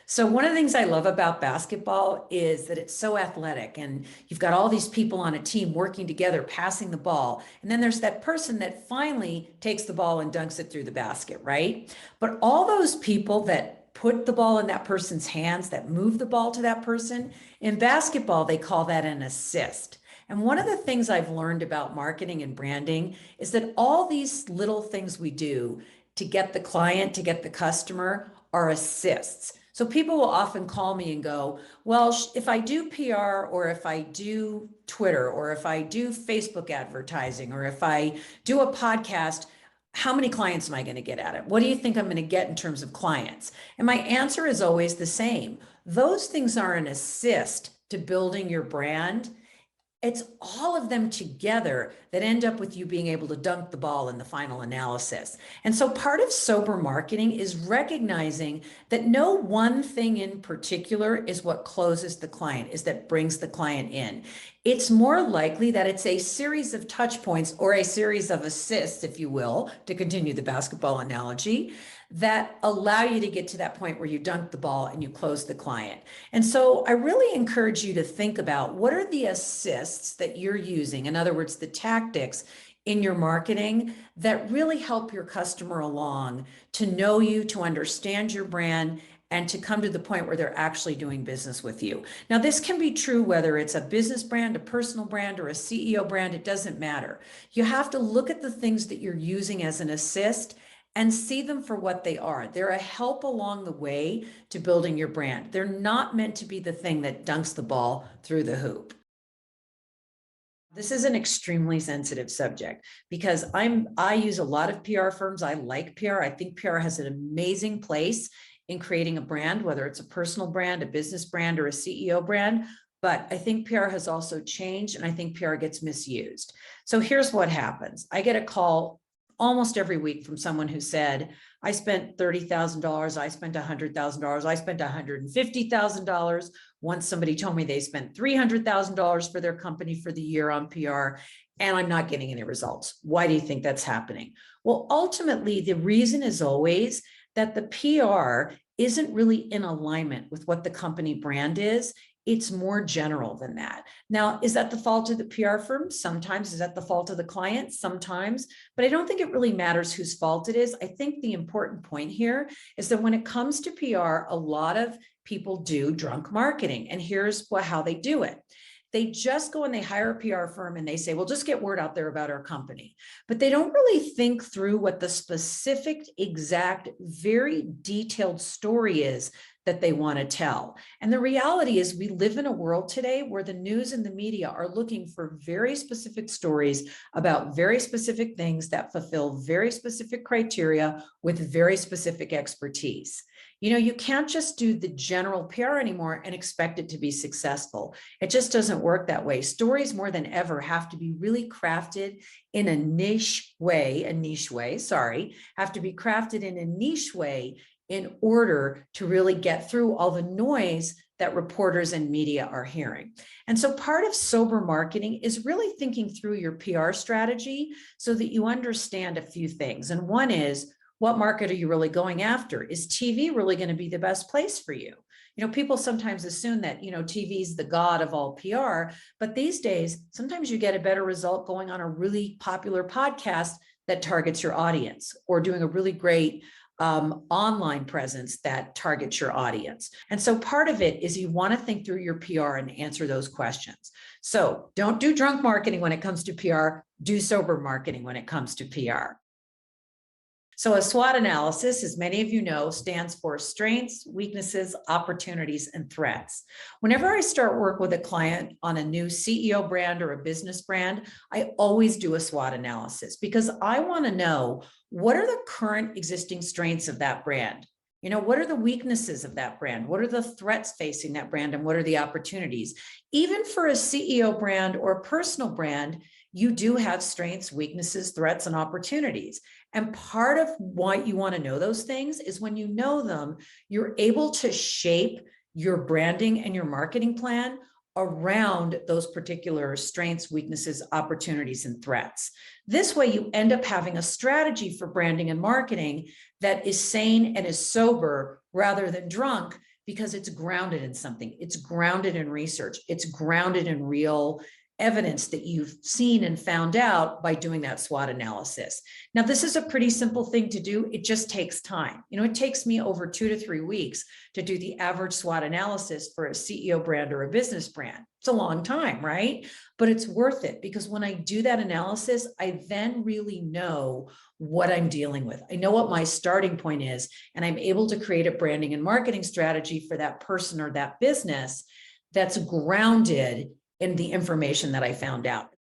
So one of the things I love about basketball is that it's so athletic and you've got all these people on a team working together, passing the ball. And then there's that person that finally takes the ball and dunks it through the basket, right? But all those people that put the ball in that person's hands, that move the ball to that person, in basketball, they call that an assist. And one of the things I've learned about marketing and branding is that all these little things we do to get the client, to get the customer, are assists. So people will often call me and go, well, if I do PR or if I do Twitter or if I do Facebook advertising or if I do a podcast, how many clients am I going to get at it? What do you think I'm going to get in terms of clients? And my answer is always the same. Those things are an assist to building your brand. It's all of them together that end up with you being able to dunk the ball in the final analysis. And so part of sober marketing is recognizing that no one thing in particular is what closes the client, is that brings the client in. It's more likely that it's a series of touch points or a series of assists, if you will, to continue the basketball analogy, that allow you to get to that point where you dunk the ball and you close the client. And so I really encourage you to think about what are the assists that you're using, in other words, the tactics in your marketing that really help your customer along to know you, to understand your brand, and to come to the point where they're actually doing business with you. Now, this can be true whether it's a business brand, a personal brand, or a CEO brand, it doesn't matter. You have to look at the things that you're using as an assist and see them for what they are. They're a help along the way to building your brand. They're not meant to be the thing that dunks the ball through the hoop. This is an extremely sensitive subject because I use a lot of PR firms. I like PR. I think PR has an amazing place in creating a brand, whether it's a personal brand, a business brand, or a CEO brand. But I think PR has also changed, and I think PR gets misused. So here's what happens. I get a call almost every week from someone who said, I spent $30,000, I spent $100,000, I spent $150,000. Once somebody told me they spent $300,000 for their company for the year on PR, and I'm not getting any results. Why do you think that's happening? Well, ultimately, the reason is always that the PR isn't really in alignment with what the company brand is. It's more general than that. Now, is that the fault of the PR firm? Sometimes. Is that the fault of the client? Sometimes. But I don't think it really matters whose fault it is. I think the important point here is that when it comes to PR, a lot of people do drunk marketing. And here's how they do it. They just go and they hire a PR firm and they say, well, just get word out there about our company. But they don't really think through what the specific, exact, very detailed story is that they want to tell. And the reality is we live in a world today where the news and the media are looking for very specific stories about very specific things that fulfill very specific criteria with very specific expertise. You know, you can't just do the general PR anymore and expect it to be successful. It just doesn't work that way. Stories more than ever have to be really crafted in a niche way, have to be crafted in a niche way in order to really get through all the noise that reporters and media are hearing. And so part of sober marketing is really thinking through your PR strategy so that you understand a few things. And one is, what market are you really going after? Is TV really going to be the best place for you? You know, people sometimes assume that, you know, TV is the god of all PR, but these days, sometimes you get a better result going on a really popular podcast that targets your audience, or doing a really great online presence that targets your audience. And so part of it is you want to think through your PR and answer those questions. So don't do drunk marketing when it comes to PR, do sober marketing when it comes to PR. So a SWOT analysis, as many of you know, stands for strengths, weaknesses, opportunities, and threats. Whenever I start work with a client on a new CEO brand or a business brand, I always do a SWOT analysis because I want to know, what are the current existing strengths of that brand? You know, what are the weaknesses of that brand? What are the threats facing that brand? And what are the opportunities? Even for a CEO brand or a personal brand, you do have strengths, weaknesses, threats, and opportunities. And part of why you want to know those things is when you know them, you're able to shape your branding and your marketing plan around those particular strengths, weaknesses, opportunities, and threats. This way, you end up having a strategy for branding and marketing that is sane and is sober rather than drunk, because it's grounded in something. It's grounded in research. It's grounded in real evidence that you've seen and found out by doing that SWOT analysis. Now, this is a pretty simple thing to do. It just takes time. It takes me over 2 to 3 weeks to do the average SWOT analysis for a CEO brand or a business brand. It's a long time, right? But it's worth it, because when I do that analysis, I then really know what I'm dealing with. I know what my starting point is, and I'm able to create a branding and marketing strategy for that person or that business that's grounded in the information that I found out.